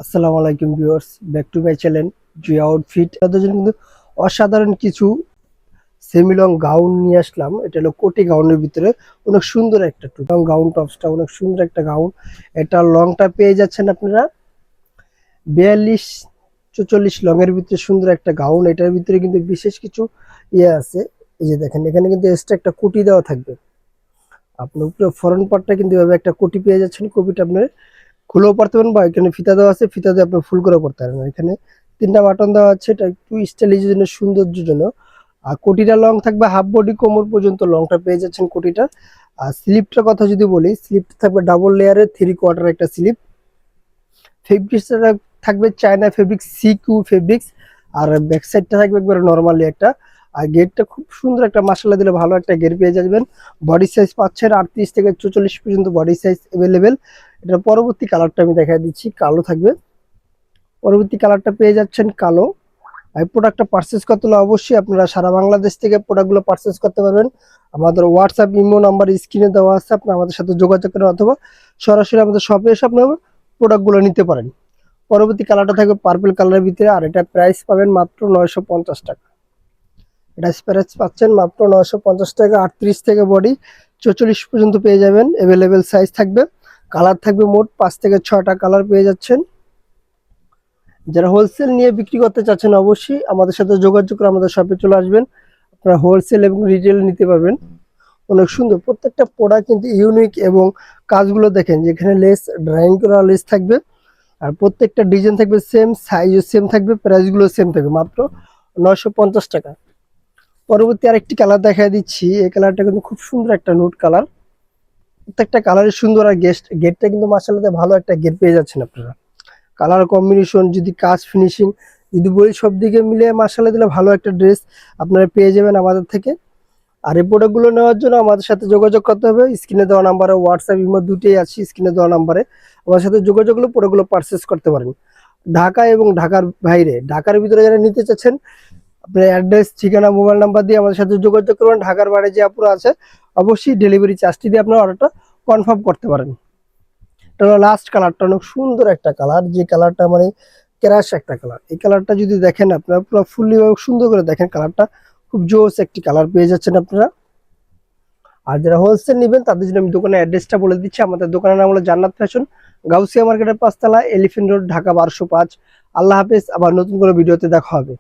আসসালামু আলাইকুম viewers, back to my channel Jui outfit. তাদের জন্য কিন্তু অসাধারণ কিছু সেমি লং গাউন নিয়ে আসলাম। এটা হলো কোটি গাউনের ভিতরে অনেক সুন্দর একটা লং গাউন, টপসটা অনেক সুন্দর একটা গাউন। এটা লংটা পেয়ে যাচ্ছেন আপনারা 42-44 লং এর ভিতরে সুন্দর একটা গাউন। এটার ভিতরে কিন্তু বিশেষ কিছু আছে। এই যে দেখেন, এখানে কিন্তু এক্সট্রা একটা কোটি দেওয়া থাকবে। আপনার উপরে ফরন পার্টটা কিন্তু এভাবে একটা কোটি পেয়ে যাচ্ছেন। কোটিটা আপনার খুলেও পড়তে পারেন বা এখানে ফিতা দেওয়া আছে, ফিতা দিয়ে আপনি ফুল করে পড়তে পারেন। এখানে 3টা বাটন দেওয়া আছে, এটা একটু স্টাইলিশের জন্য, সৌন্দর্যের জন্য। আর কোটিটা লং থাকবে হাফ বডি, কোমর পর্যন্ত লংটা পেয়ে যাচ্ছেন কোটিটা। আর স্লিপটার কথা যদি বলি, স্লিপটা থাকবে ডাবল লেয়ারের 3/4 একটা স্লিপ। ফেব্রিক্সটা থাকবে চায়না ফেব্রিক্স, সিকিউ ফেব্রিক্স। আর ব্যাক সাইডটা থাকবে একবার নর্মালি একটা। আর গেটটা খুব সুন্দর একটা, মাসালা দিলে ভালো একটা গেট পেয়ে যাবেন। বডি সাইজ পাচ্ছেন 38 থেকে 44 পর্যন্ত বডি সাইজ অ্যাভেলেবেল। এটা পরবর্তী কালারটা আমি দেখা দিচ্ছি, কালো থাকবে। পরবর্তী কালারটা পেয়ে যাচ্ছেন কালো। আর প্রোডাক্টটা পারচেস করতে হলে অবশ্যই আপনারা সারা বাংলাদেশ থেকে প্রোডাক্টগুলো পারচেস করতে পারবেন। আমাদের হোয়াটসঅ্যাপ ইমো নাম্বার স্ক্রিনে দেওয়া আছে, আপনারা আমাদের সাথে যোগাযোগ করেন অথবা সরাসরি আমাদের শপে এসে আপনারা প্রোডাক্টগুলো নিতে পারেন। পরবর্তী কালারটা থাকবে পার্পল কালারের ভিতরে। আর এটা প্রাইস পাবেন মাত্র 950 টাকা। এটা প্রাইস পাচ্ছেন মাত্র 950 টাকা। 38 থেকে বডি 44 পর্যন্ত পেয়ে যাবেন। অ্যাভেলেবেল সাইজ থাকবে। কালার থাকবে মোট 5 থেকে 6টা কালার পেয়ে যাচ্ছেন। যারা হোলসেল নিয়ে বিক্রি করতে চাচ্ছেন অবশ্যই আমাদের সাথে যোগাযোগ করে আমাদের শপে চলে আসবেন। আপনারা হোলসেল এবং রিটেল নিতে পারবেন। অনেক সুন্দর প্রত্যেকটা প্রোডাক্ট কিন্তু ইউনিক, এবং কাজগুলো দেখেন যেখানে লেস ড্রয়িং করা লেস থাকবে। আর প্রত্যেকটা ডিজাইন থাকবে সেম, সাইজও সেম থাকবে, প্রাইসগুলো সেম থাকবে মাত্র 950 টাকা। পরবর্তী আরেকটি কালার দেখা দিচ্ছি। এই কালারটা কিন্তু খুব সুন্দর একটা নুট কালার। প্রত্যেকটা কালারের সুন্দর। আর গেটটা কিন্তু মাশাআল্লাহ ভালো একটা গেট পেয়ে যাচ্ছেন আপনারা। কালার কম্বিনেশন যদি, কাজ ফিনিশিং যদি বলি, সব দিকে মিলে মাশাআল্লাহ দিলে ভালো একটা ড্রেস আপনারা পেয়ে যাবেন আমাদের থেকে। আর এই প্রোডাক্টগুলো নেওয়ার জন্য আমাদের সাথে যোগাযোগ করতে হবে। স্ক্রিনে দেওয়া নাম্বারে, হোয়াটসঅ্যাপ ইমো দুটোই আছে, স্ক্রিনে দেওয়া নাম্বারে আমার সাথে যোগাযোগ করলে প্রোডাক্টগুলো পারচেস করতে পারেন। ঢাকা এবং ঢাকার বাইরে, ঢাকার ভিতরে যারা নিতে চাচ্ছেন, আপনার অ্যাড্রেস, ঠিকানা, মোবাইল নাম্বার দিয়ে আমাদের সাথে যোগাযোগ করবেন। ঢাকার বাইরে যে আপুরা আছে অবশ্যই ডেলিভারি চার্জটি দিয়ে আপনার অর্ডারটা কনফার্ম করতে পারেন। এটা হলো লাস্ট কালারটা, অনেক সুন্দর একটা কালার, যে কালারটা মানে ক্রাশ একটা কালার। এই কালারটা যদি দেখেন আপনারা পুরো ফুললি সুন্দর করে দেখেন, কালারটা খুব জোস একটি কালার পেয়ে যাচ্ছেন আপনারা। আর যারা হোলসেল নেবেন তাদের জন্য আমি দোকানের অ্যাড্রেসটা বলে দিচ্ছি। আমাদের দোকানের নাম হলো জান্নাত ফ্যাশন, গাউসিয়া মার্কেটের 5 তলা, এলিফ্যান্ট রোড, ঢাকা 1205। আল্লাহ হাফেজ, আবার নতুন করে ভিডিওতে দেখা হবে।